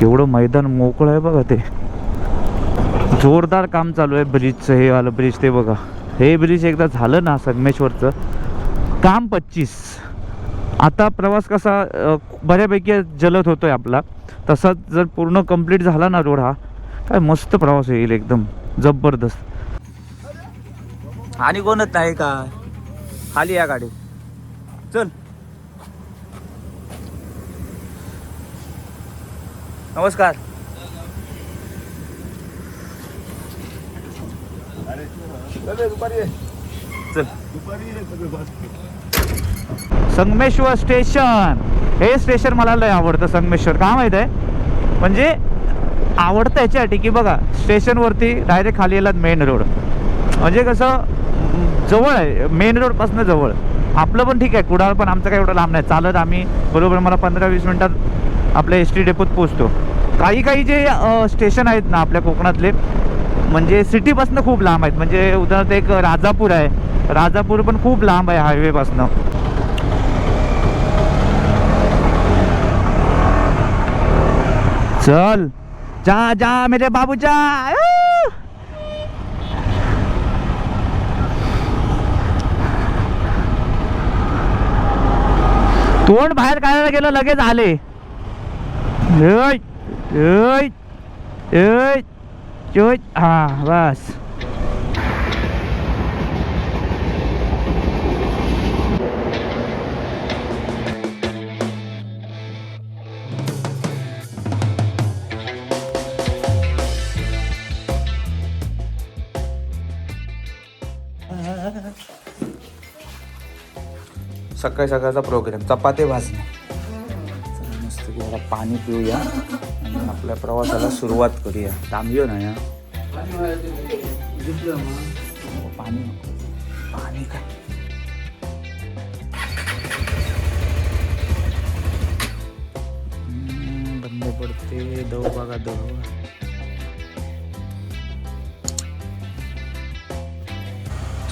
केवढं मैदान मोकळं आहे बघा. ते जोरदार काम चालू आहे ब्रिजचं. हे आलं ब्रिज, ते बघा. हे ब्रिज एकदा झालं ना संगमेश्वरचं काम 25. आता प्रवास कसा बऱ्यापैकी जलद होतोय आपला, तसाच जर पूर्ण कंप्लीट झाला ना रोड, हा काय मस्त प्रवास येईल, एकदम जबरदस्त. आणि कोणच नाही का खाली या गाडी. चल नमस्कार. चल संगमेश्वर स्टेशन. हे स्टेशन मला लय आवडतं संगमेश्वर. का माहित आहे म्हणजे आवडतं याच्यासाठी की बघा स्टेशनवरती डायरेक्ट खाली येतात मेन रोड. म्हणजे कसं जवळ आहे, मेन रोडपासून जवळ. आपलं पण ठीक आहे, कुडाळ पण आमचं काही एवढं लांब नाही. चालत आम्ही बरोबर मला 15-20 मिनटात आपल्या SD डेपोत पोचतो. काही जे स्टेशन आहेत ना आपल्या कोकणातले, म्हणजे सिटीपासून खूप लांब आहेत. म्हणजे उदाहरणार्थ एक राजापूर आहे. राजापूर पण खूप लांब आहे हायवेपासून. चल जा जा मेरे बाबू जा. तोंड बाहेर काढायला गेलं लगेच आले. हा बस. सकाळी सकाळचा प्रोग्राम चपाती भाजणे. मस्त जरा पाणी पिऊया आणि आपल्या प्रवासाला सुरुवात करूया. थांबूया ना या पाणी पाणी काय बंद पडते. दव बघा दव.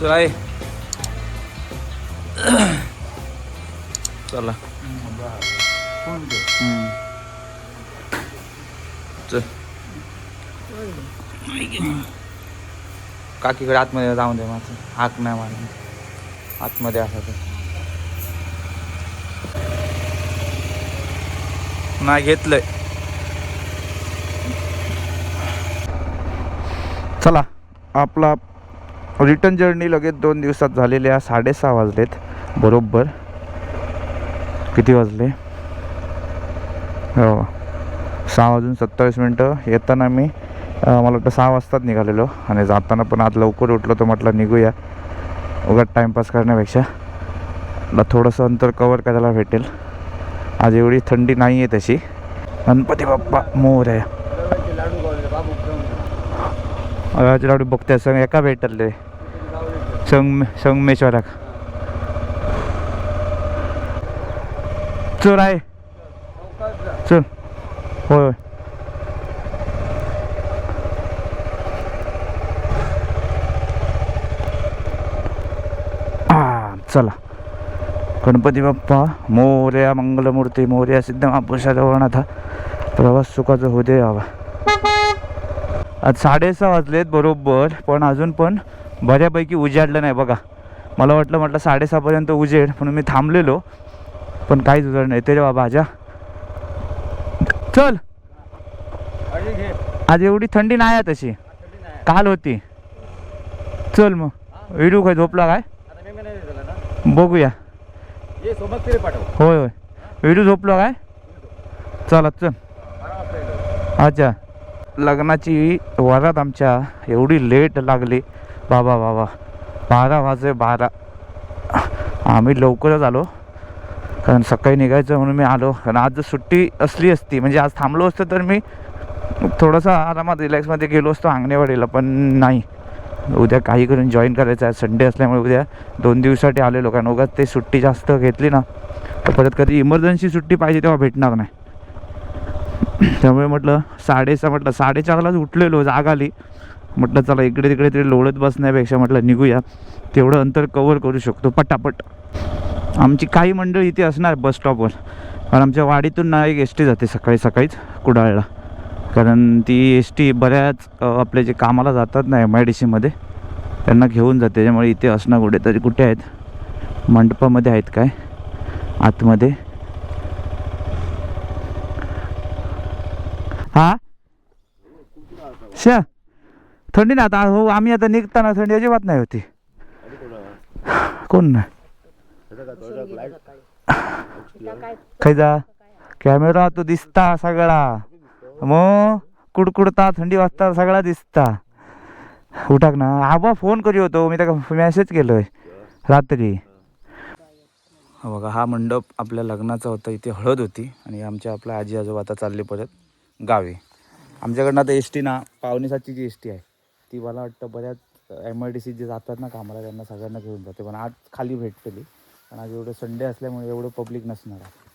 चला चला चल काकीकडे आतमध्ये जाऊन दे. माझं हाक नाही मारला आतमध्ये असा तर नाही घेतलंय. चला आपला रिटर्न जर्नी लगेच 2 दिवसात झालेली आहे. 6:30 वाजलेत बरोबर. किती वाजले? हो 6:27. येताना मी मला वाटतं 6 वाजताच निघालेलो आणि जाताना पण आज लवकर उठलो तर म्हटलं निघूया उगाच टाईमपास करण्यापेक्षा. मला थोडंसं अंतर कवर करायला भेटेल. आज एवढी थंडी नाही आहे तशी. गणपती बाप्पा मोरया. लाडू बघते संग एका भेटल रे संगमेश्वराक. चल आहे चल. होय चला. गणपती बाप्पा मोरया मंगलमूर्ती मोरया सिद्ध महापुरुषा जवळनाथा. प्रवास सुखाचा होऊ दे बाबा. आज 6:30 वाजलेत बरोबर. पण अजून पण बऱ्यापैकी उजाडलं नाही बघा. मला म्हटलं 6:30 पर्यंत उजेड म्हणून मी थांबलेलो पण काहीच उजाड नाही. ते रे बाबा आजा चल. आज एवढी थंडी नाही आहे तशी, काल होती. चल मग व्हिडिओ काय झोपला काय बघूया. होय होय व्हिडिओ झोपला काय. चला चल. अच्छा लग्नाची वरात आमच्या एवढी लेट लागली बाबा बाबा. 12 वाजे 12. आम्ही लवकरच आलो कारण सकाळी निघायचं म्हणून मी आलो. कारण आज जर सुट्टी असली असती म्हणजे आज थांबलो असतं तर मी थोडासा आरामात रिलॅक्समध्ये गेलो असतो अंगणेवाडीला. पण नाही, उद्या काही करून जॉईन करायचं आहे. संडे असल्यामुळे उद्या 2 दिवसासाठी आलेलो. कारण उगाच ते सुट्टी जास्त घेतली ना तर परत कधी इमर्जन्सी सुट्टी पाहिजे तेव्हा भेटणार नाही. त्यामुळे म्हटलं 6:30 म्हटलं 4:30लाच उठलेलो. जाग आली म्हटलं चला इकडे तिकडे तरी लोळत बसण्यापेक्षा म्हटलं निघूया. तेवढं अंतर कवर करू शकतो पटापट. आमची काही मंडळी इथे असणार बस स्टॉपवर कारण आमच्या वाडीतून ना एक SD जाते सकाळी सकाळीच कुडाळला. कारण ती एस टी बऱ्याच आपले जे कामाला जातात ना MIDCमध्ये त्यांना घेऊन जाते. त्याच्यामुळे इथे असणं कुठेतरी. कुठे आहेत? मंडपामध्ये आहेत काय आतमध्ये? हा शा थंडी ना आता. हो आम्ही आता निघताना थंडी अजिबात नाही होती. कोण नाही खायचा कॅमेरा तो दिसता सगळा. मग कुडकुडता थंडी वाजता सगळा दिसता. उठाक ना आबा फोन करी होतो मी त्याला मेसेज केलोय रात्री. बघा हा मंडप आपल्या लग्नाचा होता. इथे हळद होती आणि आमच्या आपल्या आजी आजोबा आता चालले परत गावी. आमच्याकडनं आता एस टी ना 5:45ची जी एस टी आहे ती मला वाटतं बऱ्याच MIDC जे जातात ना कामाला त्यांना सगळ्यांना घेऊन जाते. पण आज खाली भेटतली. पण आज एवढं संडे असल्यामुळे एवढं पब्लिक नसणार आहे.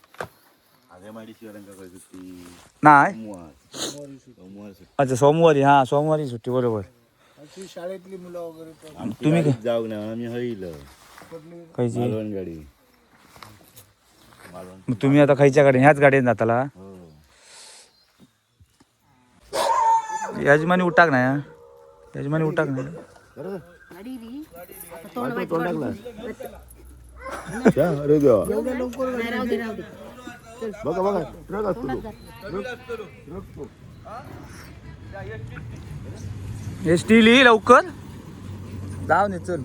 नाही अच्छा सोमवारी. हा सोमवारी सुट्टी बरोबर. शाळेतली मुलं वगैरे तुम्ही जाऊ ना आम्ही हईल खायची गाडी. तुम्ही आता खायच्या गाडी ह्याच गाडीने जाताला? यजमानी उठाक नाही. यजमानी उठाक नाही. बघा बघा एस टी लिही लवकर जाऊ दे. चल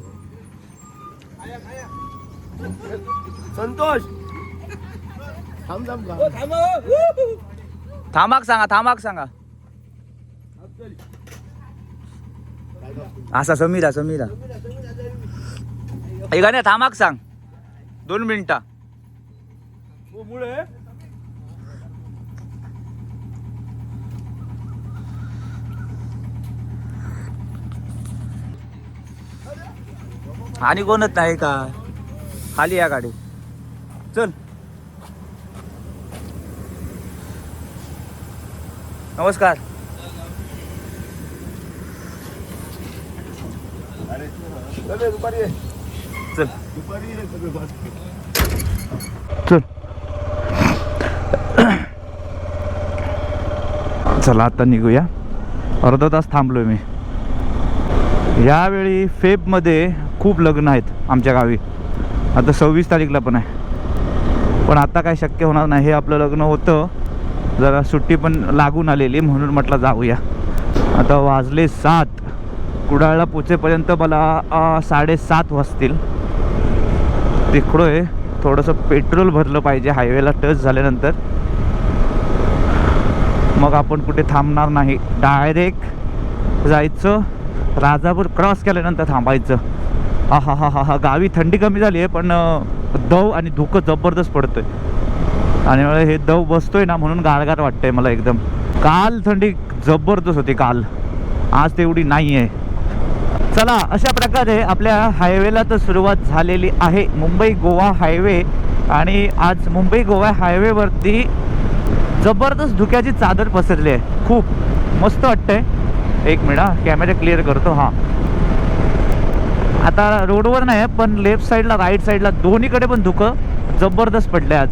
संतोष थांबाक सांगा. असा समीरा ऐका नाही थांबाक सांग 2 मिनिटं. आणि कोणच नाही का खाली या गाडी. चल नमस्कार. चल चल चला आता निघूया. अर्धा तास थांबलोय मी. यावेळी फेबमध्ये खूप लग्न आहेत आमच्या गावी. आता 26 तारीखला पण आहे. पण आता काय शक्य होणार नाही. हे आपलं लग्न होतं जरा सुट्टी पण लागून आलेली म्हणून म्हटलं जाऊया. आता वाजले 7. कुडाळला पोचेपर्यंत मला 7:30 वाजतील. तिकडं आहे थोडंसं पेट्रोल भरलं पाहिजे हायवेला टच झाल्यानंतर. मग आपण कुठे थांबणार नाही. डायरेक्ट जायचं. राजापूर क्रॉस केल्यानंतर थांबायचं. हा गावी थंडी कमी झाली आहे पण दव आणि धुकं जबरदस्त पडतोय. आणि मला हे दव बसतोय ना म्हणून गारगार वाटतंय मला एकदम. काल थंडी जबरदस्त होती काल. आज तेवढी नाही आहे. चला अशा प्रकारे आपल्या हायवेला तर सुरुवात झालेली आहे. मुंबई गोवा हायवे. आणि आज मुंबई गोवा हायवेवरती जबरदस्त धुक्याची चादर पसरली आहे. खूप मस्त वाटतंय. एक मिनिट कॅमेरा क्लिअर करतो. हां आता रोडवर नाही पण लेफ्ट साईडला राईट साईडला दोन्हीकडे पण धुकं जबरदस्त पडले आज.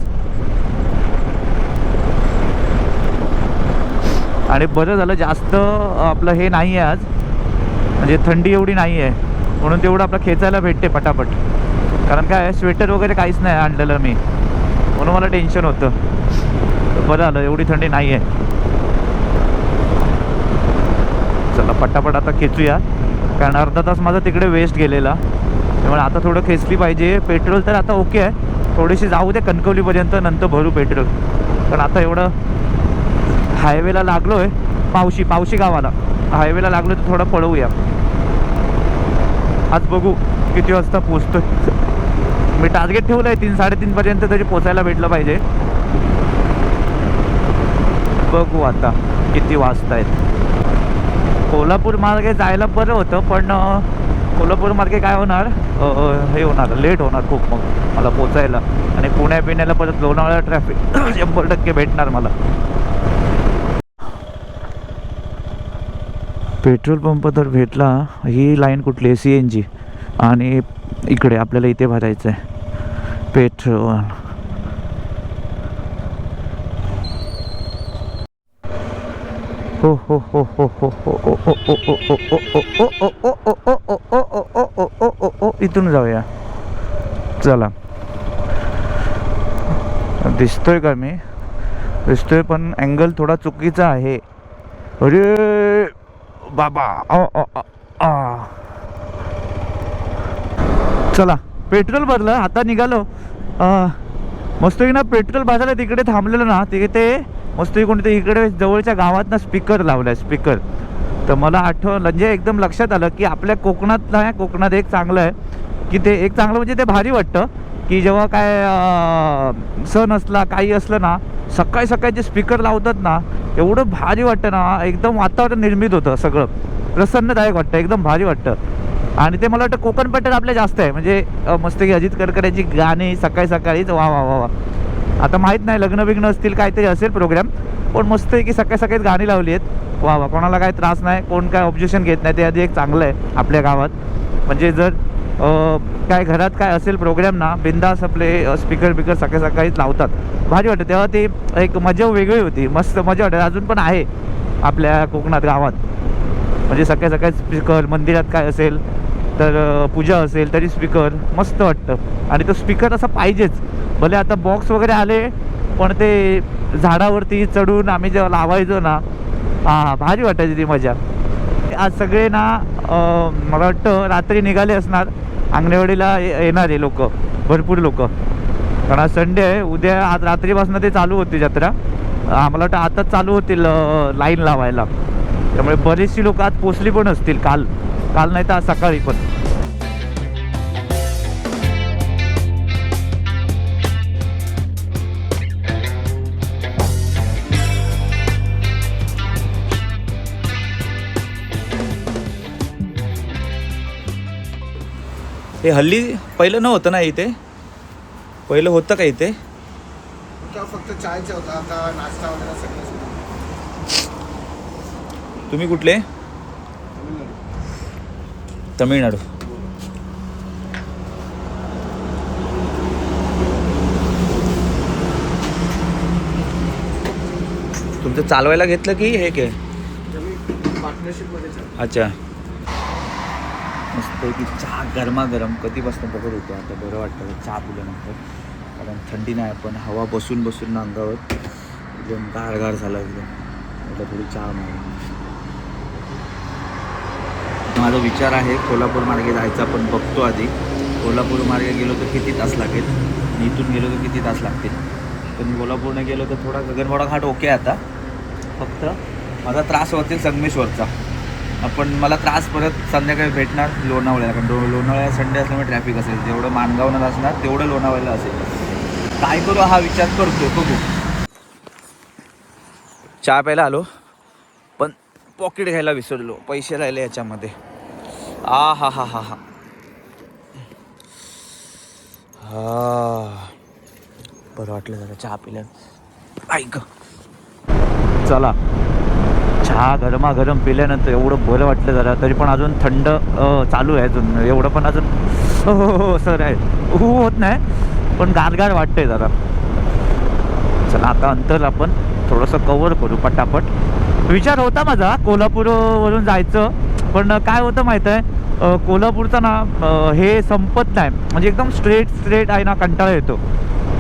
आणि बरं झालं जास्त आपलं हे नाही आहे आज. म्हणजे थंडी एवढी नाही आहे म्हणून तेवढं आपलं खेचायला भेटते पटापट. कारण काय स्वेटर वगैरे काहीच नाही आणलेलं मी म्हणून मला टेन्शन होतं. बरं झालं एवढी थंडी नाही आहे. चला पटापट आता खेचूया कारण अर्धा तास माझा तिकडे वेस्ट गेलेला. त्यामुळे आता थोडं खेचली पाहिजे. पेट्रोल तर आता ओके आहे. थोडीशी जाऊ दे कणकवलीपर्यंत नंतर भरू पेट्रोल. पण आता एवढं हायवेला लागलो आहे पावशी गावाला. हायवेला लागलो तर थोडं पळवूया. आज बघू किती वाजता पोचतोय. मी टार्गेट ठेवलं आहे 3-3:30 पर्यंत तरी पोचायला भेटलं पाहिजे. बघू आता किती वाजता आहेत. कोल्हापूर मार्गे जायला बरं होतं पण कोल्हापूर मार्गे काय होणार हे होणार लेट होणार खूप मग मला पोचायला. आणि पुण्याला परत लोणावळा ट्रॅफिक 100% भेटणार मला. पेट्रोल पंप तर भेटला. ही लाईन कुठली आहे? CNG. आणि इकडे आपल्याला इथे भरायचं आहे पेट्रोल. हो हो हो हो हो हो ओ ओ ओ ओ ओ ओ ओ ओ ओ ओ ओ ओ ओ ओ ओ ओ ओ इथून जाऊया. चला, दिसतोय का मी? दिसतोय पण अँगल थोडा चुकीचा आहे. अरे बाबा चला, पेट्रोल भरलं, आता निघालो. मस्तपैकी ना पेट्रोल भरायला तिकडे थांबलेलं ना, तिथे मस्तपैकी कोणते इकडे जवळच्या गावात ना स्पीकर लावलाय, स्पीकर. तर मला आठवलं, म्हणजे एकदम लक्षात आलं की आपल्या कोकणात ना, कोकणात एक चांगलं आहे की ते एक चांगलं म्हणजे ते भारी वाटतं की जेव्हा काय सण असला, काही असलं ना, सकाळी सकाळी जे स्पीकर लावतात ना, एवढं भारी वाटतं ना, एकदम वातावरण निर्मित होतं, सगळं प्रसन्नदायक वाटतं, एकदम भारी वाटतं. आणि ते मला वाटतं कोकण पॅटर्न आपल्या जास्त आहे, म्हणजे मस्त की अजित कडकड्याची गाणी सकाळी सकाळीच वा वा वा वा. आता माहीत नाही, लग्न बिग्न असतील, काहीतरी असेल प्रोग्राम, पण मस्त आहे की सकाळी सकाळीच गाणी लावली आहेत. वा वा, कोणाला काही त्रास नाही, कोण काय ऑब्जेक्शन घेत नाही, ते आधी एक चांगलं आहे आपल्या गावात. म्हणजे जर काय घरात काय असेल प्रोग्राम ना, बिंदास आपले स्पीकर बिकर सकाळी सकाळीच लावतात, भारी वाटतं. तेव्हा ती एक मजा वेगळी होती, मस्त मजा वाटते. अजून पण आहे आपल्या कोकणात गावात, म्हणजे सकाळी सकाळी स्पीकर, मंदिरात काय असेल तर पूजा असेल तरी स्पीकर मस्त वाटतं. आणि तो स्पीकर असा पाहिजेच. भले आता बॉक्स वगैरे आले, पण ते झाडावरती चढून आम्ही जेव्हा लावायचो ना, हां भारी वाटायची ती मजा. आज सगळे ना मला वाटतं रात्री निघाले असणार, अंगणेवाडीला येणारे लोक, भरपूर लोक. कारण आज संडे आहे, उद्या आज रात्रीपासून ते चालू होती जत्रा. मला वाटतं आताच चालू होतील लाईन लावायला, त्यामुळे बरीचशी लोक आज पोचली पण असतील, काल नाही तर आज सकाळी पण. हे हल्ली पहिलं नव्हतं ना इथे? पहिलं होतं का इथे? फक्त चायचं होतं, आता नाश्ता वगैरे सगळं. तुम्ही कुठले? तमिळनाडू. तुमचं चालवायला घेतलं की हे काय? पार्टनरशिपमध्ये. अच्छा, मस्त की चहा गरमागरम कधीपासून बघत होतो. आता बरं वाटतं चहा पिल्यानंतर, कारण थंडी नाही, पण हवा बसून बसून ना अंगावर एकदम गारगार झाला एकदम. म्हटलं थोडी चहा मागून. माझा विचार आहे कोल्हापूर मार्गे जायचा, पण बघतो आधी. कोल्हापूर मार्गे गेलो तर किती तास लागेल, इथून गेलो तर किती तास लागतील. पण कोल्हापूरने गेलो तर थोडा गगनबावडा घाट ओके. आता फक्त माझा त्रास होतील संगमेश्वरचा, पण मला त्रास परत संध्याकाळी भेटणार लोणावळ्याला, कारण लोणावळ्याला संडे असल्यामुळे ट्रॅफिक असेल. जेवढं माणगावनं असणार तेवढं लोणावळ्याला असेल. काय करू हा विचार करतो, बघू. चहा प्यायला आलो, पण पॉकेट घ्यायला विसरलो, पैसे राहिले याच्यामध्ये. हा हा हा हा हा हा बरं वाटलं जरा चहा पिल्यानं. ऐक, चला, चहा गरमागरम पिल्यानंतर एवढं बरं वाटलं जरा. तरी पण अजून थंड चालू आहे अजून, एवढं पण अजून हो सर आहे होत नाही, पण गारगार वाटतंय जरा. चला, आता अंतर आपण थोडंसं कवर करू पटापट. विचार होता माझा कोल्हापूरवरून जायचं, पण काय होतं माहीत आहे, कोल्हापूरचा ना हे संपत नाही, म्हणजे एकदम स्ट्रेट आहे ना, कंटाळा येतो.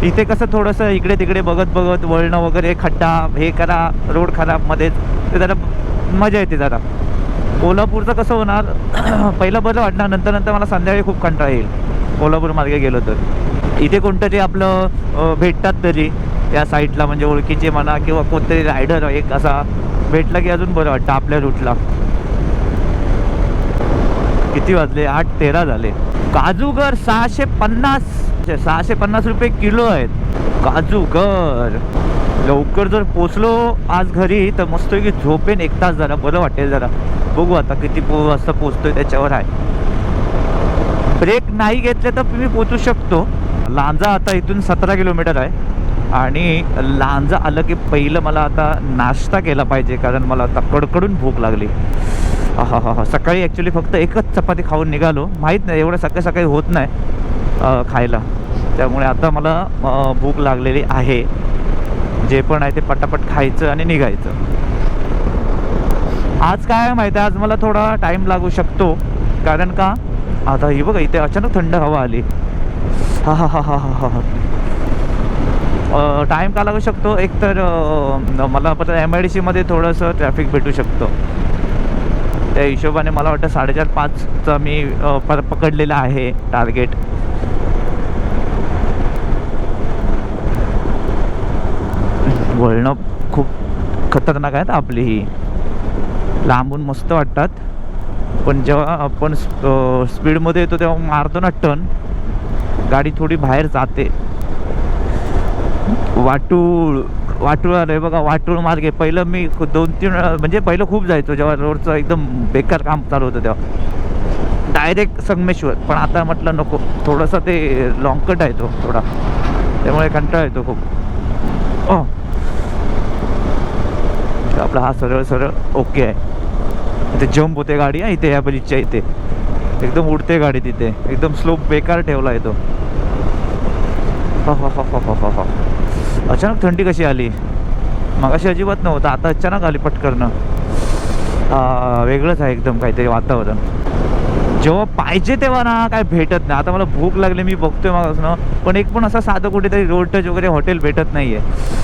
इथे कसं थोडंसं इकडे तिकडे बघत वळणं वगैरे, खड्डा हे करा, रोड खराब मध्येच, ते जरा मजा येते जरा. कोल्हापूरचं कसं होणार, पहिलं बरं वाटणार, नंतर मला संध्याकाळी खूप कंटाळा येईल कोल्हापूर मार्गे गेलो तर. इथे कोणतरी आपलं भेटतात तरी या साईडला, म्हणजे ओळखीचे म्हणा किंवा कोणतरी रायडर एक असा भेटला की अजून बरं वाटतं आपल्या रूटला. किती वाजले? 8:13 झाले. काजूगर 650 रुपये किलो आहेत काजूगर. लवकर जर पोचलो आज घरी तर मस्त की झोपेन 1 तास, जरा बरं वाटेल जरा. बघू आता किती वाजता पोचतोय त्याच्यावर आहे. ब्रेक नाही घेतले तर मी पोचू शकतो. लांजा आता इथून 17 किलोमीटर आहे, आणि लांजा आलं की पहिलं मला आता नाश्ता केला पाहिजे, कारण मला आता कडकडून भूक लागली. हा सकाळी ॲक्च्युली फक्त एकच चपाती खाऊन निघालो, माहीत नाही एवढं सकाळी होत नाही खायला. त्यामुळे आता मला भूक लागलेली आहे. जे पण आहे ते पटापट खायचं आणि निघायचं. आज काय माहिती आहे, आज मला थोडा टाईम लागू शकतो. कारण का आता ही बघा इथे अचानक थंड हवा आली. हा हा हा हा हा हा. टाईम का लागू शकतो, एकतर मला परत MIDCमध्ये थोडंसं ट्रॅफिक भेटू शकतो. त्या हिशोबाने मला वाटतं 4:30-5चा मी पकडलेला आहे टार्गेट. वळणं खूप खतरनाक आहेत आपली ही. लांबून मस्त वाटतात, पण जेव्हा आपण स्पीडमध्ये येतो तेव्हा मारतो ना टर्न, गाडी थोडी बाहेर जाते. वाटूळ आलं बघा, वाटूळ मार्ग आहे. पहिलं मी 2-3 म्हणजे पहिलं खूप जायचो जेव्हा रोडचं एकदम बेकार काम चालू होतं तेव्हा, डायरेक्ट संगमेश्वर. पण आता म्हटलं नको, थोडंसं ते लॉंग कट आहे तो थोडा, त्यामुळे कंटाळा येतो खूप. आपला हा सरळ सरळ ओके आहे. इथे जंप होते गाडी आहे इथे, या ब्रिजच्या इथे एकदम उडते गाडी, तिथे एकदम स्लोप बेकार ठेवला आहे तो. हा. अचानक थंडी कशी आली, मगाशी अजिबात नव्हतं, आता अचानक आली पटकरनं. वेगळंच आहे एकदम काहीतरी वातावरण. जेव्हा पाहिजे तेव्हा ना काय भेटत नाही. आता मला भूक लागली, मी बघतोय मागासनं, पण एक पण असं साधं कुठेतरी रोड टच वगैरे हॉटेल भेटत नाही आहे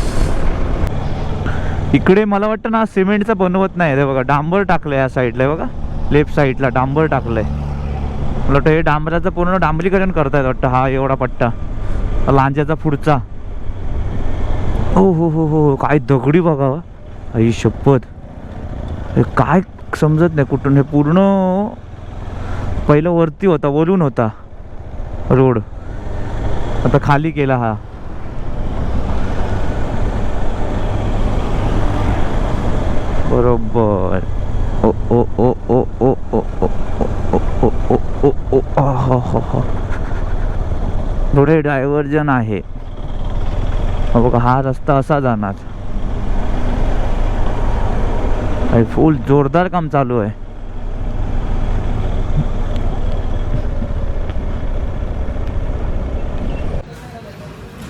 इकडे. मला वाटतं ना सिमेंटचं बनवत नाही रे बघा, डांबर टाकलं आहे या साईडला बघा, लेफ्ट साईडला डांबर टाकलं आहे. मला वाटतं हे डांबराचं पूर्ण डांबरीकरण करतायत वाटतं, हा एवढा पट्टा लांज्याचा पुढचा. हो काय दगडी बघा, आई शपथ, हे काय समजत नाही कुठून. हे पूर्ण पहिलं वरती होता, वरून होता रोड, आता खाली केला हा. बरोबर. ओ ओ ओ ओ ओ ओ ओ ओ ओ ओ ओ थोडे डायव्हर्जन आहे बघा. हा रस्ता असा जाणार, फुल जोरदार काम चालू आहे.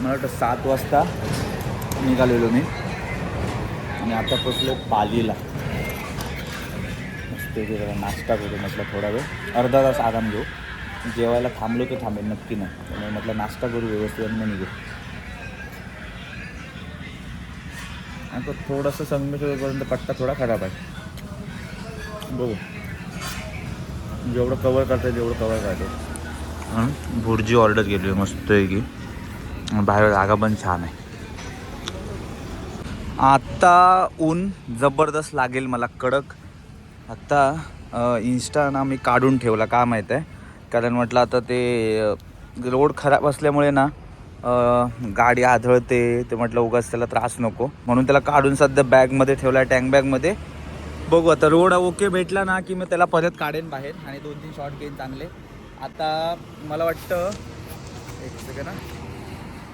मला वाटतं 7 वाजता निघालेलो मी, आणि आता पोचलो पालीला. मस्त जरा नाश्ता करू म्हटलं, थोडा वेळ अर्धा तास आराम घेऊ. जेवायला थांबलो तर थांबेल नक्की नाही, त्यामुळे म्हटलं नाश्ता करू व्यवस्थित आणि निघू. आता थोडंसं संगमेश्वरपर्यंत पट्टा थोडा खराब आहे, बघू जेवढं कवर करता येईल तेवढं कवर करतो. भुर्जी ऑर्डर केली आहे मस्त आहे की, बाहेर जागा पण छान आहे. आता ऊन जबरदस्त लागेल मला, कडक. आता इंस्टा ना मी काढून ठेवला, का माहीत आहे, कारण म्हटलं आता ते रोड खराब असल्यामुळे ना गाडी आढळते, ते म्हटलं उगाच त्याला त्रास नको, म्हणून त्याला काढून सध्या बॅगमध्ये ठेवला, टँक बॅगमध्ये. बघू आता रोड ओके भेटला ना की मी त्याला परत काढेन बाहेर आणि 2-3 शॉट घेईन चांगले. आता मला वाटतं एक सेकंड ना,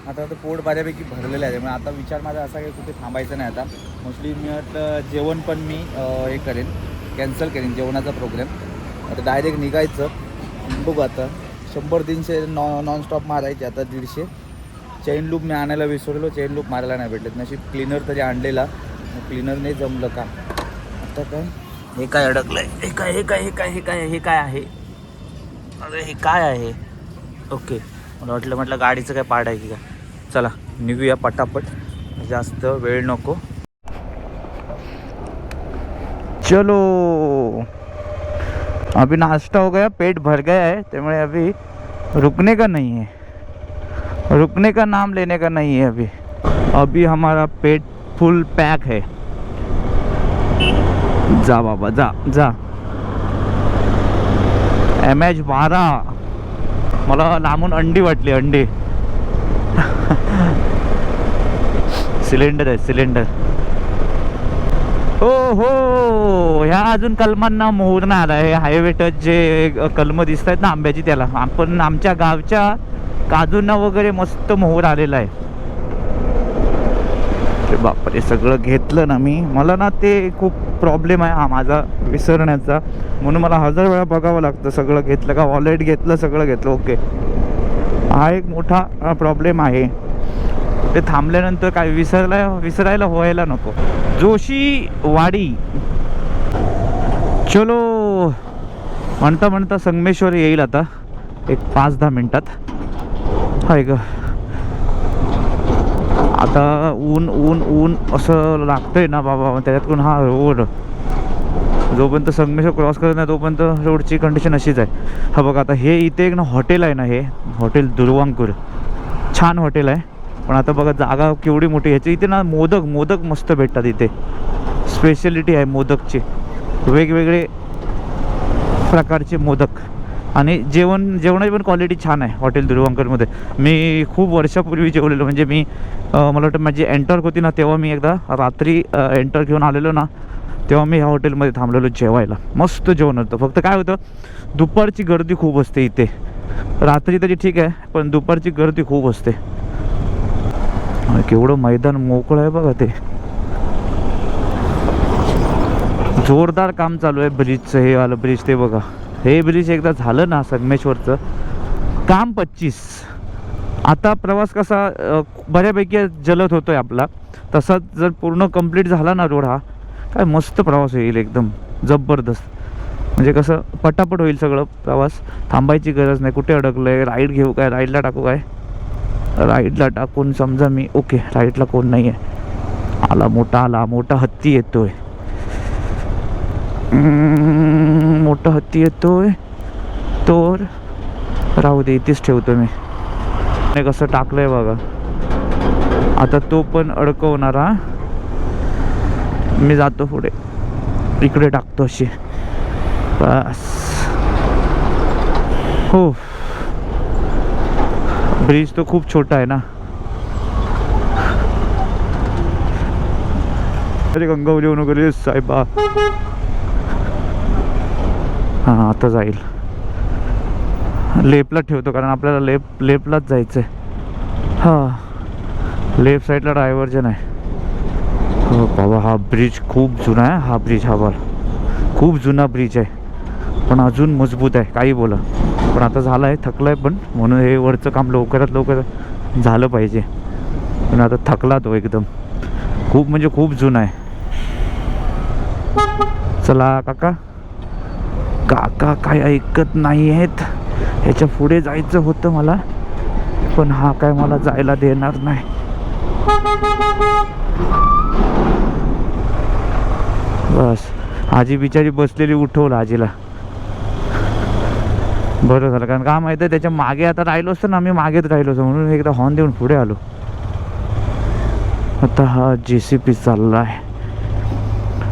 आता पोट बऱ्यापैकी भरलेलं आहे, त्यामुळे आता विचार माझा असा काही कुठे थांबायचं नाही. आता मोस्टली मी वाटतं जेवण पण मी हे करेन, कॅन्सल करेन जेवणाचा प्रोग्राम. आता डायरेक्ट निघायचं. बघू आता 100-300 नॉनस्टॉप मारायचे, आता 150. चेन लूप मी आणायला विसरलो, चेन लूप मारायला नाही भेटलेत. नशीब क्लीनर तरी आणलेला, क्लीनर नाही जमलं का. आता काय हे काय अडकलंय, हे काय हे काय हे काय हे काय हे काय आहे, अरे हे काय आहे. ओके, मला म्हटलं गाडीचं काय पार्ट आहे की काय. चला निघूया पटापट, जास्त वेळ नको. चलो अभी नाश्ता हो गया, पेट भर गया है, त्यामुळे अभी रुकने का नहीं है, रुकने का नाम लेने का नहीं है. अभी हमारा पेट फुल पैक है. जा बाबा जा जा. MH12 मला लांबून अंडी वाटली, अंडी. सिलेंडर आहे, सिलेंडर. हो हो, ह्या अजून कलमांना मोहर नाही आला. हे हायवे टच जे कलम दिसत आहेत ना आंब्याची, त्याला आपण आमच्या गावच्या काजूंना वगैरे मस्त मोहर आलेला आहे. बापरे, सगळं घेतलं ना मी. मला ना ते खूप प्रॉब्लेम आहे हा माझा विसरण्याचा, म्हणून मला 1000 वेळा बघावं लागतं सगळं घेतलं का, वॉलेट घेतलं, सगळं घेतलं. ओके, हा एक मोठा प्रॉब्लेम आहे. ते थांबल्यानंतर काय विसरायला व्हायला नको. जोशी वाडी चलो म्हणता म्हणता संगमेश्वर येईल आता एक 5-10 मिनिटात. हाय ग आता ऊन ऊन ऊन असं लागतंय ना बाबा. त्याच्यातून हा रोड जोपर्यंत संगमेश्वर क्रॉस करत नाही तोपर्यंत रोडची कंडिशन अशीच आहे. हा बघा आता हे इथे एक ना हॉटेल आहे ना, हे हॉटेल दुर्वांकूर छान हॉटेल आहे. पण आता बघा जागा केवढी मोठी. ह्याच्या इथे ना मोदक मोदक मस्त भेटतात इथे. स्पेशलिटी आहे मोदकची, वेगवेगळे प्रकारचे मोदक. आणि जेवणाची पण क्वालिटी छान आहे हॉटेल दुर्वांकरमध्ये. मी खूप वर्षापूर्वी जेवलेलो, म्हणजे मी मला वाटतं माझी एंटर होती ना तेव्हा मी एकदा रात्री एंटर घेऊन आलेलो ना, तेव्हा मी ह्या हॉटेलमध्ये थांबलेलो जेवायला. मस्त जेवण होतं. फक्त काय होतं दुपारची गर्दी खूप असते इथे. रात्री तरी ठीक आहे पण दुपारची गर्दी खूप असते. आणि केवढं मैदान मोकळं आहे बघा. ते जोरदार काम चालू आहे ब्रिजचं. हे आलं ब्रिज ते बघा. हे ब्रिज एकदा झालं ना संगमेश्वरचं काम 25. आता प्रवास कसा बऱ्यापैकी जलद होतोय आपला, तसाच जर पूर्ण कंप्लीट झाला ना रोड हा, काय मस्त प्रवास होईल एकदम जबरदस्त. म्हणजे कसं पटापट होईल सगळं प्रवास. थांबायची गरज नाही. कुठे अडकलंय, राईड घेऊ काय, राईडला टाकू काय, राईडला टाकून समजा मी ओके राईडला कोण नाही आहे. आला मोठा हत्ती येतोय. मोठा हत्ती येतोय तर राहू दे इथेच ठेवतो मी. कसं टाकलंय बघा. आता तो पण अडकवणार हा. मी जातो पुढे, इकडे टाकतो अशी बस. हो ब्रिज तो खूप छोटा आहे ना. अरे गंगावली येऊ नको रे साहेबा. हां आता जाईल. लेफ्टला ठेवतो कारण आपल्याला लेफ्टलाच जायचं आहे. हां लेफ्ट साईडला डायव्हर्जन आहे. हो बाबा हा ब्रिज खूप जुना आहे. हा ब्रिज हा बघ खूप जुना ब्रिज आहे पण अजून मजबूत आहे. काही बोला पण आता झालं आहे. थकलं आहे पण म्हणून हे वरचं काम लवकरात लवकर झालं पाहिजे. पण आता थकला तो एकदम. खूप म्हणजे खूप जुना आहे. चला काका काका काय ऐकत नाही आहेत. ह्याच्या पुढे जायचं होतं मला पण हा काय मला जायला देणार नाही. बस आजी बिचारी बसलेली उठवलं आजीला. बरं झालं कारण का माहिती आहे त्याच्या मागे आता राहिलो असतं ना, आम्ही मागेच राहिलो असतो म्हणून एकदा हॉर्न देऊन पुढे आलो. आता हा JCB चालला आहे.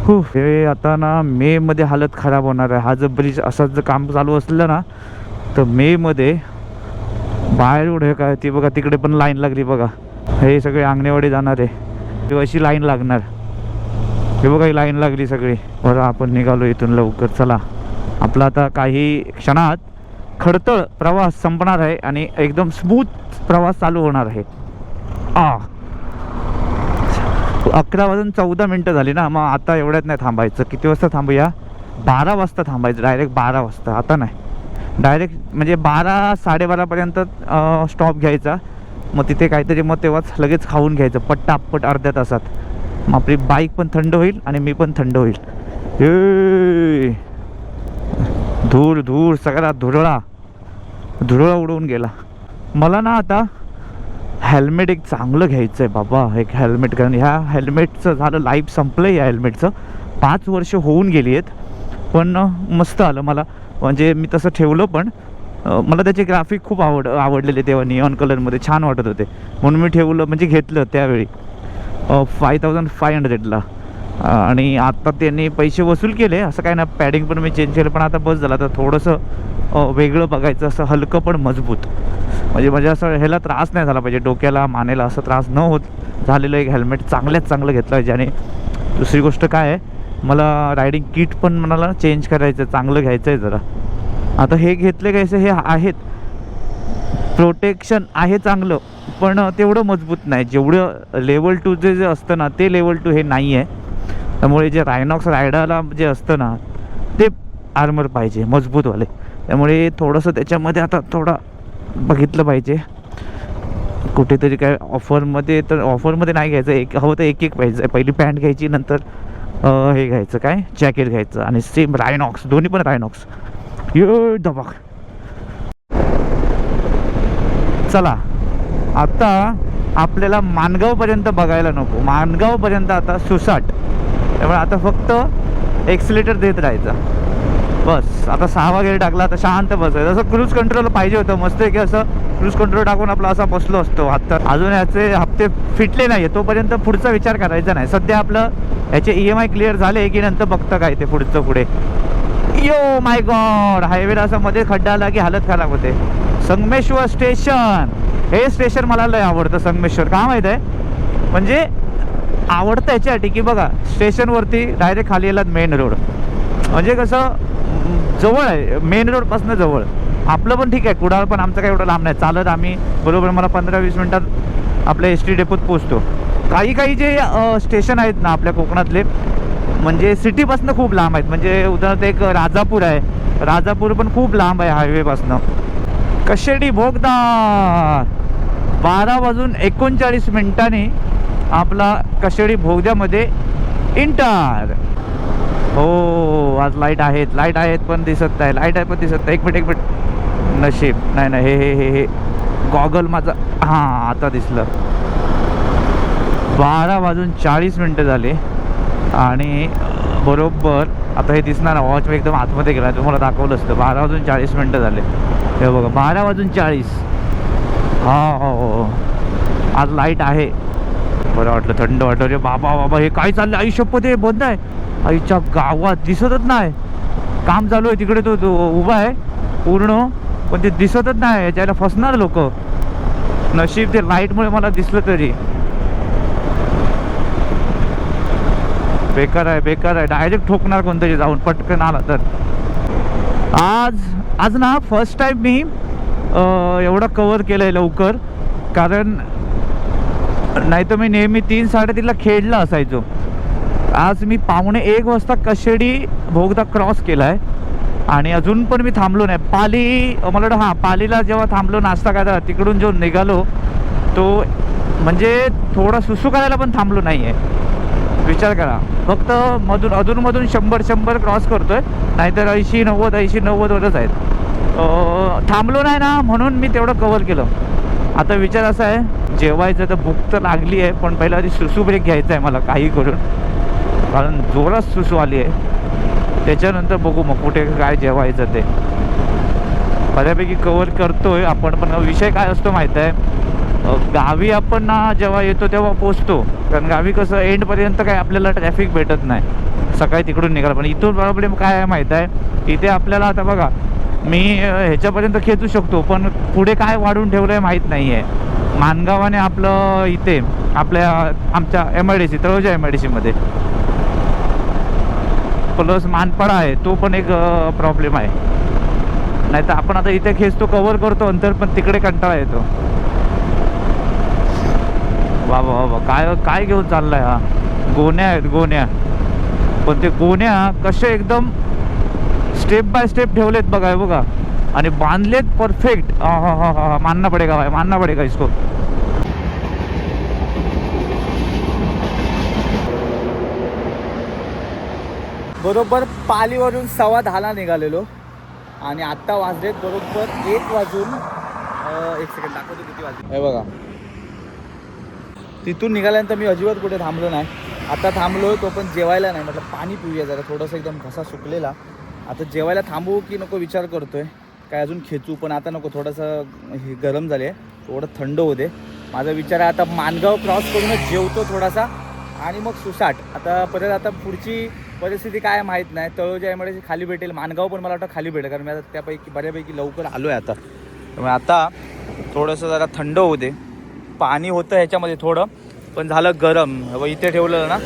हो हे आता ना मे मध्ये हालत खराब होणार आहे. हा जर ब्रिज असंच जर काम चालू असलं ना तर मे मध्ये बाहेर उडे काय ती बघा तिकडे पण लाईन लागली बघा. हे सगळे अंगणेवाडी जाणार आहे अशी लाईन लागणार. हे बघा ही लाईन लागली सगळी. बरं आपण निघालो इथून लवकर. चला आपला आता काही क्षणात खडतळ प्रवास संपणार आहे आणि एकदम स्मूथ प्रवास चालू होणार आहे. 11 वाजून 14 मिनटं झाली ना. मग आता एवढ्यात नाही थांबायचं. किती वाजता थांबूया? 12 वाजता थांबायचं. डायरेक्ट 12 वाजता. आता नाही डायरेक्ट म्हणजे 12-12:30पर्यंत स्टॉप घ्यायचा. मग तिथे काहीतरी मग तेव्हाच लगेच खाऊन घ्यायचं पट्टापट अर्ध्या तासात. मग आपली बाईक पण थंड होईल आणि मी पण थंड होईल. हे धूळ धूळ सगळा धुरळा उडवून गेला. मला ना आता हेल्मेट एक चांगलं घ्यायचं आहे बाबा. एक हेल्मेट कारण ह्या हेल्मेटचं झालं लाईफ संपलं. या हेल्मेटचं 5 वर्ष होऊन गेली आहेत पण मस्त आलं मला. म्हणजे मी तसं ठेवलं पण मला त्याचे ग्राफिक खूप आवडलेले तेव्हा. निऑन कलरमध्ये छान वाटत होते म्हणून मी ठेवलं म्हणजे घेतलं त्यावेळी 5500ला. आणि आता त्यांनी पैसे वसूल केले असं काय ना. पॅडिंग पण मी चेंज केलं पण आता बस झालं. आता थोडंसं वेगळं बघायचं असं हलकं पण मजबूत. म्हणजे असं ह्याला त्रास नाही झाला पाहिजे डोक्याला मानेला असं त्रास न होत झालेलं एक हेल्मेट चांगल्यात चांगलं घेतलं पाहिजे. आणि दुसरी गोष्ट काय आहे मला रायडिंग किट पण मला चेंज करायचं चांगलं घ्यायचं आहे जरा. आता हे घेतले कायचं हे आहेत प्रोटेक्शन आहे चांगलं पण तेवढं मजबूत नाही. जेवढं लेवल 2 जे असतं ना ते लेवल 2 हे नाही आहे. त्यामुळे जे रायनॉक्स रायडाला जे असतं ना ते आर्मर पाहिजे मजबूतवाले. त्यामुळे थोडंसं त्याच्यामध्ये आता थोडा बघितलं पाहिजे. कुठेतरी काय ऑफरमध्ये तर ऑफरमध्ये नाही घ्यायचं. एक हवं तर एक पाहिजे. पहिली पॅन्ट घ्यायची नंतर हे घ्यायचं काय जॅकेट घ्यायचं आणि सेम रायनॉक्स, दोन्ही पण रायनॉक्स. यो दबाक. चला आता आपल्याला माणगावपर्यंत बघायला नको, माणगावपर्यंत आता सुसाट. त्यामुळे आता फक्त एक्सिलेटर देत राहायचं बस. आता 6वा गेअर टाकला, आता शांत बसायचं. जसं क्रूज कंट्रोल पाहिजे होतं मस्त आहे की असं क्रूज कंट्रोल टाकून आपला असा बसलो असतो. आता अजून याचे हप्ते फिटले नाही आहे तोपर्यंत पुढचा विचार करायचा नाही. सध्या आपलं याचे EMI क्लिअर झाले की नंतर बघतं काय ते पुढचं पुढे. यो माय गॉड, हायवेला असं मध्ये खड्डा आला की हालत खराब होते. संगमेश्वर स्टेशन, हे स्टेशन मला लय आवडतं. संगमेश्वर का माहीत आहे, म्हणजे आवडतं याच्यासाठी की बघा स्टेशनवरती डायरेक्ट खाली येलात मेन रोड, म्हणजे कसं जवळ आहे, मेन रोडपासून जवळ. आपलं पण ठीक आहे कुडाळ, पण आमचं काही एवढं लांब नाही. चालत आम्ही बरोबर मला 15-20 मिनटात आपल्या SD डेपोत पोचतो. काही जे स्टेशन आहेत ना आपल्या कोकणातले, म्हणजे सिटीपासून खूप लांब आहेत. म्हणजे उदाहरणार्थ एक राजापूर आहे, राजापूर पण खूप लांब आहे हायवेपासून. कशेडी भोगदा 12:39 आपला कशेडी भोगद्यामध्ये इंटर. हो आज लाईट आहेत पण दिसत नाही, लाईट आहे पण दिसत नाही. एक मिनिट नशीब नाही हे गॉगल माझा, हां आता दिसलं. 12:40 झाले आणि बरोबर आता हे दिसणार. वॉच मी एकदम आतमध्ये गेला, तुम्हाला दाखवलं असतं. 12:40 झाले, हे बघा 12:40. हो आज लाईट आहे. बरं वाटलं, थंड वाटलं रे. बाबा हे काय चाललं, आई शपथ हे बंद आहे. आईच्या गावात दिसतच नाही, काम चालू आहे तिकडे. तो उभा आहे पूर्ण पण ते दिसतच नाही. याच्याला फसणार लोक. नशीब ते लाईटमुळे मला दिसलं तरी. बेकार आहे. डायरेक्ट ठोकणार कोणतरी जाऊन पटकन आला तर. आज ना फर्स्ट टाइम मी एवढं कवर केलं आहे लवकर, कारण नाही तर मी नेहमी 3-3:30ला खेडला असायचो. आज मी 12:45 वाजता कशेडी भोगदा क्रॉस केला आहे आणि अजून पण मी थांबलो नाही. पाली मला वाटतं, हां पालीला जेव्हा थांबलो नाश्ता करायला, तिकडून जो निघालो तो म्हणजे थोडा सुसू करायला पण थांबलो नाही आहे. विचार करा, फक्त अधूनमधून 100 क्रॉस करतोय, नाहीतर 80-90वरच आहेत. थांबलो नाही ना म्हणून मी तेवढं कवर केलं. आता विचार असा आहे जेवायचं, तर भूक तर लागली आहे पण पहिला आधी सुसू ब्रेक घ्यायचा आहे मला काही करून, कारण जोरात सुसू आली आहे. त्याच्यानंतर बघू मग कुठे काय जेवायचं ते. बऱ्यापैकी कवर करतोय आपण. पण विषय काय असतो माहीत आहे, गावी आपण ना जेव्हा येतो तेव्हा पोचतो, कारण गावी कसं एंडपर्यंत काय आपल्याला ट्रॅफिक भेटत नाही. सकाळी तिकडून निघाला, पण इथून प्रॉब्लेम काय आहे माहीत आहे, इथे आपल्याला आता बघा मी ह्याच्यापर्यंत खेचू शकतो पण पुढे काय वाढून ठेवलं आहे माहीत नाही आहे. माणगावाने आपलं इथे आमच्या MIDC तळोजा MIDCमध्ये प्लस मानपाडा आहे, तो पण एक प्रॉब्लेम आहे. नाही तर आपण आता इथे खेचतो, कवर करतो अंतर, पण तिकडे कंटाळा येतो. बाबा काय घेऊन चाललाय हा. गोण्या आहेत गोण्या, पण ते गोण्या कसे एकदम स्टेप बाय स्टेप ठेवलेत बघा आणि बांधलेत परफेक्ट. हा मानना पडेगा इसको. बरोबर पालीवरून 10:15 निघालेलो आणि आत्ता वाजलेत बरोबर 1 वाजून 1 सेकंड दाखवतो किती वाजले. हे बघा, तिथून निघाल्यानंतर मी अजिबात कुठे थांबलो नाही. आता थांबलो तो पण जेवायला नाही, म्हटलं पाणी पिऊया जरा, थोडंसं एकदम घसा सुकलेला. आता जेवायला थांबू की नको विचार करतोय, काय अजून खेचू, पण आता नको, थोडंसं हे गरम झाले, थोडं थंड होते. माझा विचार आहे आता माणगाव क्रॉस करूनच जेवतो थोडासा आणि मग सुसाट. आता पुढची परिस्थिती काय माहीत नाही. तळोजा MIDC खाली भेटेल, माणगाव पण मला वाटतं खाली भेटेल, कारण मी आता त्यापैकी बऱ्यापैकी लवकर आलो आहे आता. त्यामुळे आता थोडंसं जरा थंड होऊ दे. पाणी होतं ह्याच्यामध्ये थोडं, पण झालं गरम. इथे ठेवलं ना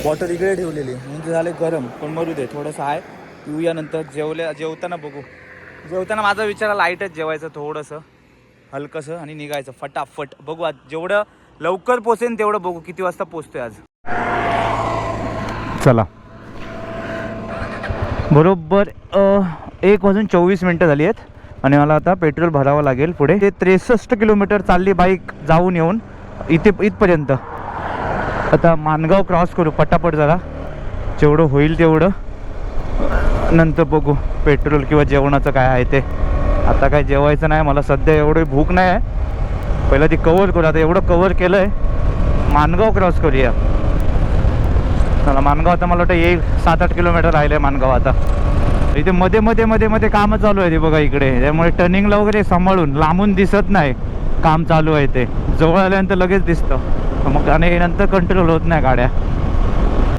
बॉटल, इकडे ठेवलेली म्हणजे झालं गरम, पण मरू दे. थोडंसं आहे, पिऊया नंतर. जेवताना बघू. जेवताना माझा विचार लाईटच जेवायचं, थोडंसं हलकंसं आणि निघायचं फटाफट. बघू आज जेवढं लवकर पोचेन तेवढं बघू किती वाजता पोचतोय आज. चला बरोबर 1:24 झाली आहेत आणि मला आता पेट्रोल भरावं लागेल पुढे. ते 63 किलोमीटर चालली बाईक जाऊन येऊन इथपर्यंत. आता माणगाव क्रॉस करू पटापट जरा. जेवढं होईल तेवढं, नंतर बघू पेट्रोल किंवा जेवणाचं काय आहे ते. आता काय जेवायचं नाही मला सध्या, एवढी भूक नाही आहे. पहिलं ती कवर करू. आता एवढं कवर केलं आहे, माणगाव क्रॉस करूया. चला माणगाव आता मला वाटतं येईल 7-8 किलोमीटर राहिलं आहे माणगाव. आता इथे मध्ये मध्ये मध्ये मध्ये कामं चालू आहे ते बघा इकडे, त्यामुळे टर्निंगला वगैरे सांभाळून, लांबून दिसत नाही काम चालू आहे ते, जवळ आल्यानंतर लगेच दिसतं मग, आणि नंतर कंट्रोल होत नाही गाड्या.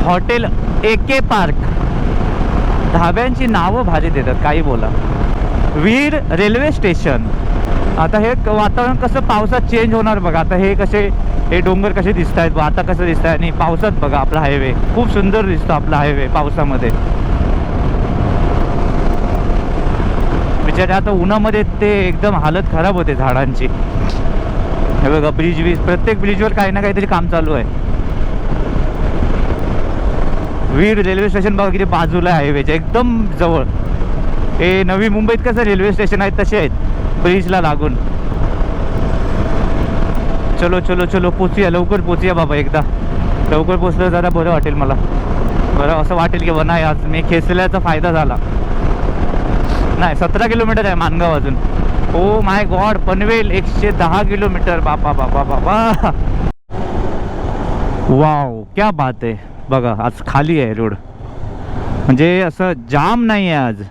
हॉटेल AK पार्क, ढाब्यांची नावं भारी देतात काही बोला. वीर रेल्वे स्टेशन. आता हे वातावरण कसं पावसात चेंज होणार बघा. आता हे कसे, हे डोंगर कसे दिसत आहेत, आता कसं दिसत आहे, आणि पावसात बघा आपला हायवे खूप सुंदर दिसतो. आपला हायवे पावसामध्ये बिचारे आता उन्हामध्ये ते एकदम हालत खराब होते झाडांची. हे बघा ब्रिज, प्रत्येक ब्रिजवर काही ना काहीतरी काम चालू आहे. वीर रेल्वे स्टेशन बघा किती बाजूला आहे हायवेच्या एकदम जवळ. हे नवी मुंबईत कसं रेल्वे स्टेशन आहेत तसे आहेत ब्रिजला लागून. चलो चलो चलो पोचूया, लवकर पोचूया बाबा. एकदा लवकर पोचलं जरा बरं वाटेल मला. बरं असं वाटेल की नाही आज मी खेचल्याचा फायदा झाला. नाही 17 किलोमीटर आहे माणगाव अजून. Oh my God, Panvel 110 kilometre. बाबा बाबा बाबा, वाव क्या बात आहे. बघा आज खाली आहे रोड, म्हणजे असं जाम नाही आहे आज.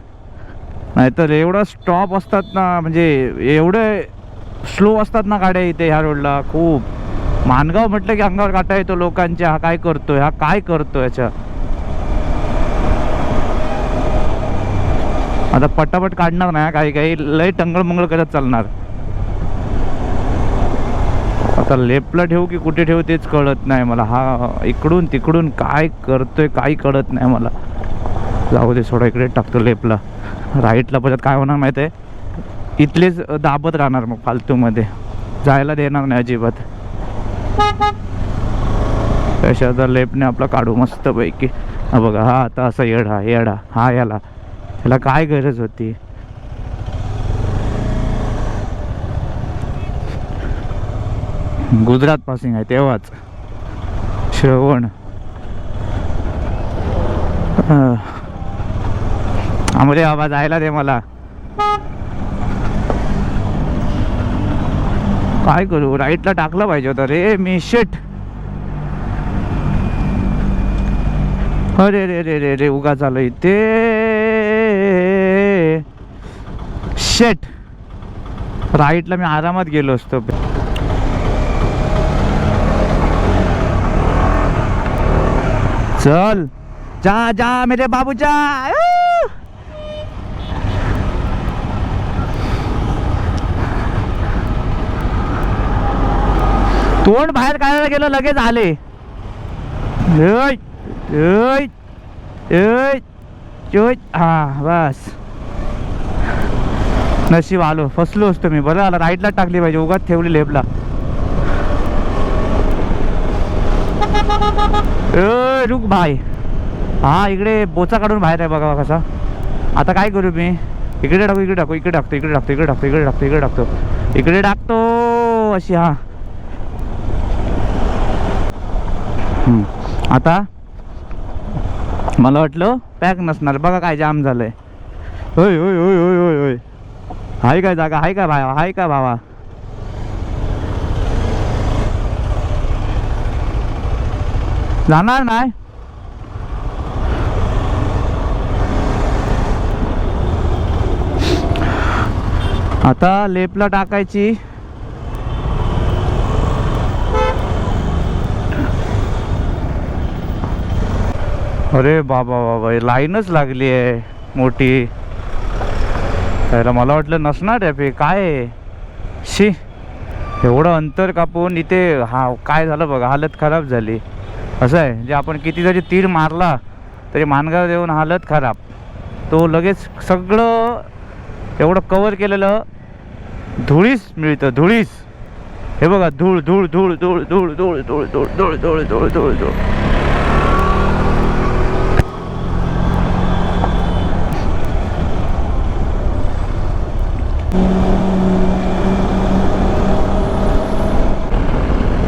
नाहीतर एवढं स्टॉप असतात ना, म्हणजे एवढे स्लो असतात ना गाड्या इथे ह्या रोडला खूप. माणगाव म्हटलं की अंगावर काटा येतो लोकांच्या. हा काय करतोय, हा काय करतोय याच्या. आता पटापट काढणार नाही, काही काही लय टंगळ मंगळ करत चालणार. आता लेफ्टला ठेवू की कुठे ठेवू तेच कळत नाही मला. हा इकडून तिकडून काय करतोय काही कळत नाही मला. जाऊ दे सोडा, इकडे टाकतो लेफ्टला. राईटला परत काय होणार माहिती आहे, इथलेच दाबत राहणार मग फालतूमध्ये, जायला देणार नाही अजिबात. त्याच्या लेफ्टने आपला काढू मस्त पैकी. हा बघा, हा आता असा येडा येडा, हा याला काय गरज होती. गुजरात पासिंग आहे तेव्हाच. श्रवण आमरे बाबा जायला दे मला. काय करू, राईटला टाकलं पाहिजे होतं रे मी. शिट, अरे रे रे रे रे, उगा झालं इथे. शिट, राईटला मी आरामात गेलो असतो. चल जा जा मेरे बाबू जा. तोंड बाहेर काढायला गेलो लगेच आले. हा बस, नशीब आलो. फसलो असतो मी. बरं आला राईटला टाकली पाहिजे, उगाच ठेवली लेफ्टला. रुक भाई. हा इकडे बोचा काढून बाहेर आहे बघा कसा. आता काय करू मी, इकडे टाकू, इकडे टाकू, इकडे टाकतो, इकडे टाकतो, इकडे टाकतो, इकडे टाकतो, इकडे टाकतो, इकडे टाकतो अशी. हा आता मला वाटलं पॅक नसणार. बघा काय जाम झालंय. होय होय होय होय होय होय. हाय काय जागा, हाय का भावा, हाय का भावा. जाणार नाही. आता लेफ्टला टाकायची. अरे बाबा बाबा, लाईनच लागली आहे मोठी. त्याला मला वाटलं नसणार आहे काय. शी, एवढं अंतर कापून इथे. हा काय झालं बघा, हालत खराब झाली. असं आहे, जे आपण किती जरी तीर मारला तरी मानगाव देऊन हालत खराब. तो लगेच सगळं एवढं कवर केलेलं धुळीस मिळतं, धुळीस. हे बघा, धूळ धूळ धूळ धूळ धूळ धूळ धूळ धूळ धूळ धूळ धूळ धूळ धूळ.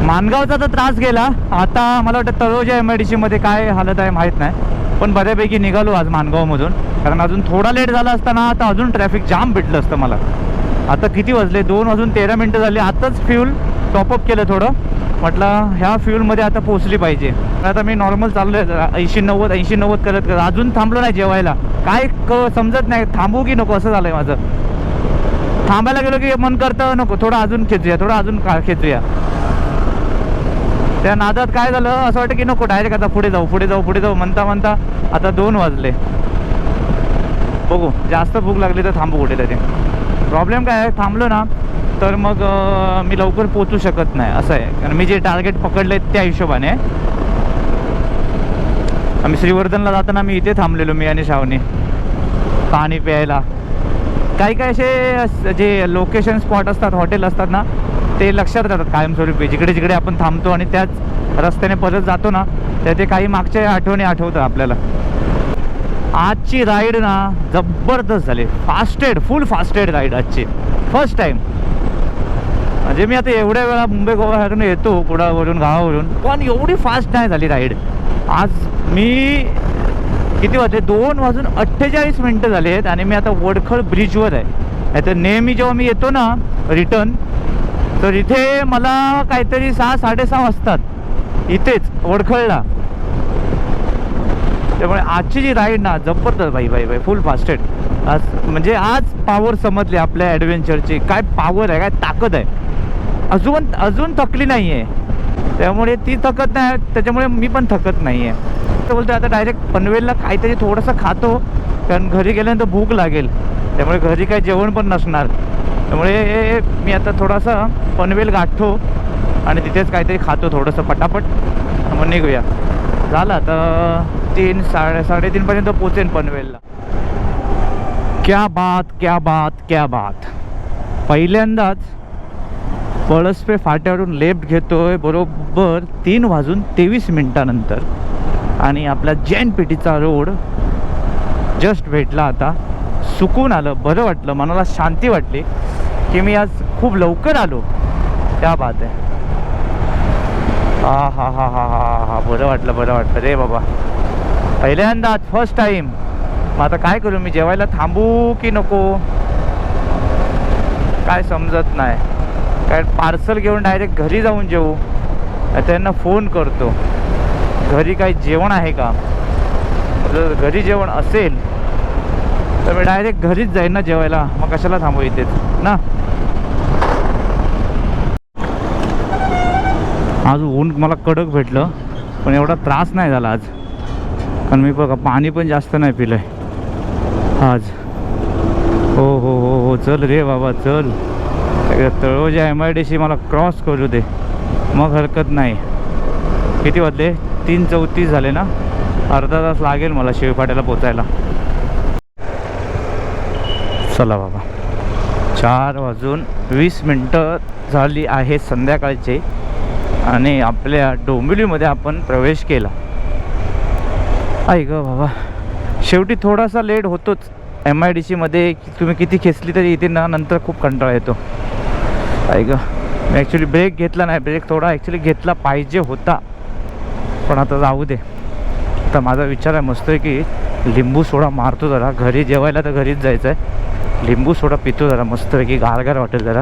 मानगावचा तर त्रास गेला. आता मला वाटतं तळोजा MIDC मध्ये काय हालत आहे माहीत नाही. पण बऱ्यापैकी निघालो आज माणगावमधून, कारण अजून थोडा लेट झाला असताना तर अजून ट्रॅफिक जाम भेटलं असतं मला. आता किती वाजले, 2:13 झाले. आताच फ्यूल टॉपअप केलं थोडं, म्हटलं ह्या फ्यूलमध्ये आता पोचली पाहिजे. आता मी नॉर्मल चाललो आहे 80-90 करत करत. अजून थांबलो नाही जेवायला, काय समजत नाही थांबू की नको असं झालं आहे माझं. थांबायला गेलो की मन करतं नको, थोडं अजून खेचूया. त्या नादात काय झालं, असं वाटतं की नको डायरेक्ट आता पुढे जाऊ म्हणता आता 2 वाजले. बघू, जास्त भूक लागली तर थांबू कुठेतरी. प्रॉब्लेम काय आहे, थांबलो ना तर मग मी लवकर पोचू शकत नाही असं आहे. कारण मी जे टार्गेट पकडले त्या हिशोबाने. आम्ही श्रीवर्धनला जाताना मी इथे थांबलेलो, मी आणि शावनी पाणी प्यायला. काही असे जे लोकेशन स्पॉट असतात, हॉटेल असतात ना, ते लक्षात राहतात कायमस्वरूपी. जिकडे आपण थांबतो आणि त्याच रस्त्याने परत जातो ना, तर ते काही मागच्या आठवणी आठवतं आपल्याला. आजची राईड ना जबरदस्त झाली, फुल फास्टेड राईड आजची. फर्स्ट टाईम म्हणजे मी आता एवढ्या वेळा मुंबई गोवावरून येतो, कुडावरून गावावरून, पण एवढी फास्ट नाही झाली राईड आज. मी किती वाजले, 2:48 झाले आहेत आणि मी आता वडखळ ब्रिजवर आहे. तर नेहमी जेव्हा मी येतो ना रिटर्न, तर इथे मला काहीतरी 6-6:30 वाजतात इथेच वडखळला. त्यामुळे आजची जी राईड ना जबरदस्त बाई फुल फास्टेड. आज म्हणजे आज पावर समजली आपल्या ॲडव्हेंचरची, काय पावर आहे, काय ताकद आहे. अजून थकली नाही आहे, त्यामुळे ती थकत नाही, त्याच्यामुळे मी पण थकत नाही आहे. तर बोलतो आता डायरेक्ट पनवेलला काहीतरी थोडंसं खातो, कारण घरी गेल्यानंतर भूक लागेल. त्यामुळे घरी काही जेवण पण नसणार, त्यामुळे मी आता थोडासा पनवेल गाठतो आणि तिथेच काहीतरी खातो थोडंसं पटापट, मग निघूया. झालं आता 3-3:30पर्यंत पोचेन पनवेलला. क्या बात. पहिल्यांदाच पळसपे फाट्यावरून लेफ्ट घेतोय बरोबर 3:23 आणि आपला जैन पेठीचा रोड जस्ट भेटला. आता सुकून आलं, बरं वाटलं, मनाला शांती वाटली की मी आज खूप लवकर आलो. क्या बात आहे. हा बरं वाटलं रे बाबा, पहिल्यांदाच फर्स्ट टाईम. मग आता काय करू, मी जेवायला थांबू की नको काय समजत नाही. काय पार्सल घेऊन डायरेक्ट घरी जाऊन जेवू, त्यांना फोन करतो घरी काही जेवण आहे का. जर घरी जेवण असेल तर मी डायरेक्ट घरीच जाईन ना जेवायला, मग कशाला थांबू इथेच ना. आज ऊन मला कडक भेटलं, पण एवढा त्रास नाही झाला आज, कारण मी बघा पाणी पण जास्त नाही पिलं आहे आज. हो चल रे बाबा चल. तळोजा MIDC मला क्रॉस करू दे, मग हरकत नाही. किती वाजले, 3:34 झाले ना, अर्धा तास लागेल मला शिवपाट्याला पोचायला. चला बाबा, 4:20 झाली आहे संध्याकाळचे आणि आपल्या डोंबिवलीमध्ये आपण प्रवेश केला. आहे ग बाबा, शेवटी थोडासा लेट होतोच. MIDC मध्ये तुम्ही किती खेचली तरी इथे ना नंतर खूप कंटाळा येतो. आहे ग, मी ॲक्च्युली ब्रेक घेतला नाही, ब्रेक थोडा ॲक्च्युली घेतला पाहिजे होता, पण आता जाऊ दे. आता माझा विचार आहे मस्त आहे की लिंबू सोडा मारतो जरा, घरी जेवायला तर घरीच जायचं आहे. लिंबू सोडा पितो जरा मस्त की गारगार वाटेल, जरा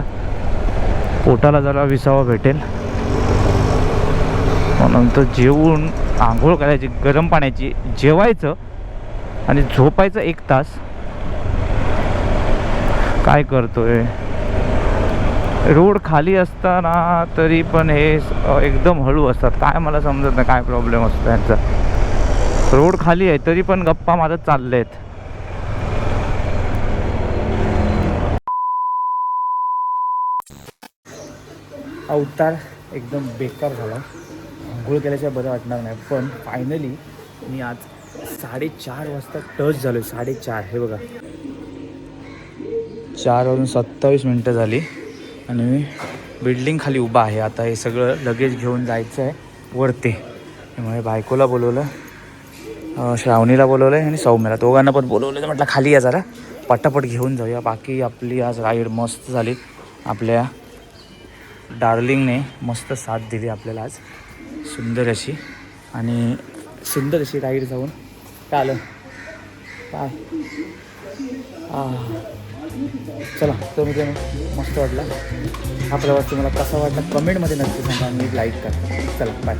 पोटाला जरा विसावा भेटेल. नंतर जेवून आंघोळ करायची गरम पाण्याची, जेवायचं आणि झोपायचं 1 तास. काय करतोय, रोड खाली असताना तरी पण हे एकदम हळू असतात. काय मला समजत नाही काय प्रॉब्लेम असतो त्यांचा. रोड खाली आहे तरी पण गप्पा मारत चालले आहेत. अवतार एकदम बेकार झाला, आंघोळ केल्याशिवाय बरं वाटणार नाही. पण फायनली मी आज 4:30 वाजता टच झालो. 4:30 हे बघा, 4:27 झाली आणि मी बिल्डिंग खाली उभा आहे. आता हे सगळं लगेज घेऊन जायचं आहे वरती. त्यामुळे बायकोला बोलवलं, श्रावणीला बोलवलं आहे आणि सौम्याला, दोघांना पण बोलवलं. म्हटलं खाली या जरा, पटापट घेऊन जाऊया. बाकी आपली आज राईड मस्त झाली. आपल्या डार्लिंगने मस्त साथ दिली आपल्याला आज, सुंदर अशी. आणि सुंदर अशी राईड जाऊन काय आलं काय चला तो मी मस्त वाटला हा प्रवास तुम्हाला कसा वाटला कमेंटमध्ये नक्की सांगा आणि लाईक करा चला बाय